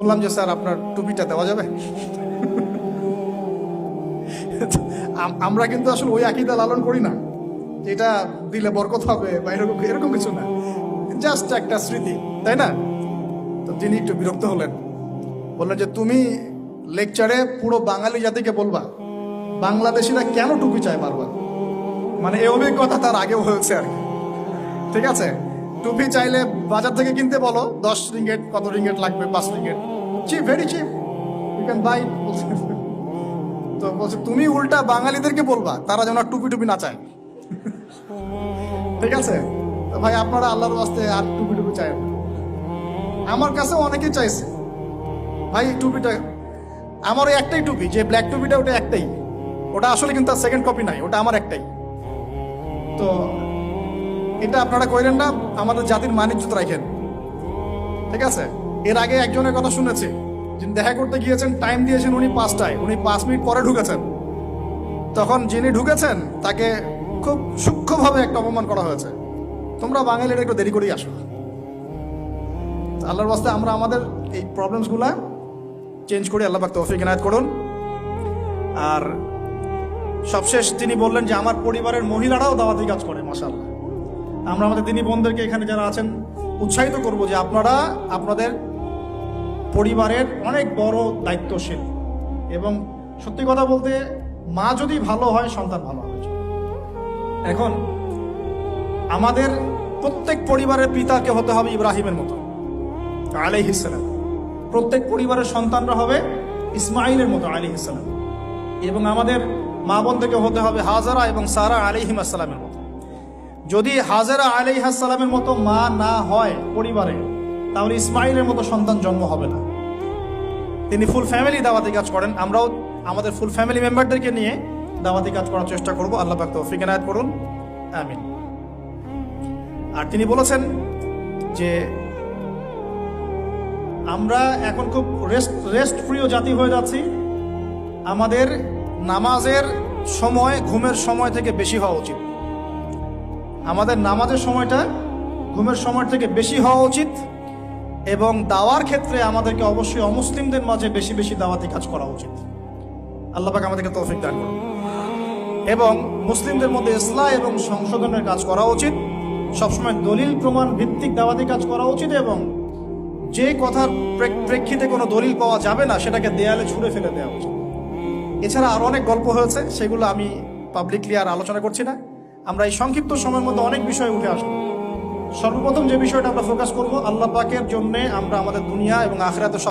বললাম যে স্যার আপনার টুপিটা দেওয়া যাবে? আমরা কিন্তু আসলে ওই আকীদা লালন করি না, এটা দিলে বরকত হবে বা এরকম এরকম কিছু না, জাস্ট একটা স্মৃতি, তাই না? তো তিনি একটু বিরক্ত হলেন, বললেন যে তুমি লেকচারে পুরো বাঙালি জাতিকে বলবা বাংলাদেশিরা কেন টুপি চায় বারবার। মানে এই অভিজ্ঞতা তার আগেও হয়েছে আর কি, ঠিক আছে? টুপি চাইলে বাজার থেকে কিনতে বলো, 10 রিঙ্গিট, কত রিঙ্গিট লাগবে, 5 ringgit, cheap, very cheap, you can buy. তো বলছে তুমি উল্টা বাঙালিদেরকে বলবা তারা যেন আর টুপি টুপি না চায়, ঠিক আছে? তো ভাই আপনারা আল্লাহর ওয়াস্তে আর টুপি টুপি চায় না। আমার কাছেও অনেকেই চাইছে ভাই টুপিটা, আমার ওই একটাই টুপি, যে ব্ল্যাক টুপিটা ওটা একটাই, ওটা আসলে কিন্তু তার সেকেন্ড কপি নাই, ওটা আমার একটাই। তো এটা আপনারা কইলেন না, আমাদের জাতির মানিজ্যত রাখেন, ঠিক আছে? এর আগে একজনের কথা শুনেছি, যিনি দেখা করতে গিয়েছেন, টাইম দিয়েছেন উনি 5টায়, উনি 5 মিনিট পরে ঢুকেছেন। তখন যিনি ঢুকেছেন তাকে খুব সূক্ষ্মভাবে একটা অপমান করা হয়েছে, তোমরা বাঙালিরা একটু দেরি করেই আসো। আল্লাহর ওয়াস্তে আমরা আমাদের এই প্রবলেমসগুলা চেঞ্জ করে আল্লাহ পাক তৌফিক ইনায়াত করুন। আর সবশেষ তিনি বললেন যে আমার পরিবারের মহিলারাও দাওয়াতি কাজ করে, মাশাআল্লাহ। আমরা আমাদের দিনী বোনদেরকে এখানে যারা আছেন উৎসাহিত করব যে আপনারা আপনাদের পরিবারের অনেক বড় দায়িত্বশীল, এবং সত্যি কথা বলতে মা যদি ভালো হয় সন্তান ভালো হবে। এখন আমাদের প্রত্যেক পরিবারের পিতাকে হতে হবে ইব্রাহিমের মতো আলাইহিস সালাম, প্রত্যেক পরিবারের সন্তানরা হবে ইসমাইলের মতো আলাইহিস সালাম, এবং আমাদের মা বোনদেরকে হতে হবে হাজারা এবং সারা আলাইহিম আসসালামের মতো। যদি হাজারা আলাইহিস সালামের মতো মা না হয় পরিবারে, তাহলে ইসমাইলের মতো সন্তান জন্ম হবে না। তিনি ফুল ফ্যামিলি দাওয়াতি কাজ করেন, আমরাও আমাদের ফুল ফ্যামিলি মেম্বারদেরকে নিয়ে দাওয়াতি কাজ করার চেষ্টা করব। আল্লাহ পাক তৌফিক ইনায়াত করুন, আমিন। আর তিনি বলেছেন যে আমরা এখন খুব রেস্ট প্রিয় জাতি হয়ে যাচ্ছি, আমাদের নামাজের সময় ঘুমের সময় থেকে বেশি হওয়া উচিত, আমাদের নামাজের সময়টা ঘুমের সময় থেকে বেশি হওয়া উচিত, এবং দাওয়ার ক্ষেত্রে আমাদেরকে অবশ্যই অমুসলিমদের মাঝে বেশি বেশি দাওয়াতি কাজ করা উচিত। আল্লাহ পাক আমাদেরকে তৌফিক দান করুন। এবং মুসলিমদের মধ্যে ইসলাহ এবং সংশোধনের কাজ করা উচিত, সবসময় দলিল প্রমাণ ভিত্তিক দাওয়াতি কাজ করা উচিত, এবং যে কথার প্রেক্ষিতে কোনো দলিল পাওয়া যাবে না সেটাকে দেয়ালে ছুঁড়ে ফেলে দেওয়া উচিত। এছাড়া আরো অনেক গল্প হয়েছে, সেগুলো আমি পাবলিকলি আর আলোচনা করছি না। আমরা এই সংক্ষিপ্ত সময়ের মধ্যে অনেক বিষয় উঠে আসবো। সর্বপ্রথম যে বিষয়টা আমরা ফোকাস করব, আল্লাহ পাকের জন্য আমরা আমাদের দুনিয়া এবং আখিরাতে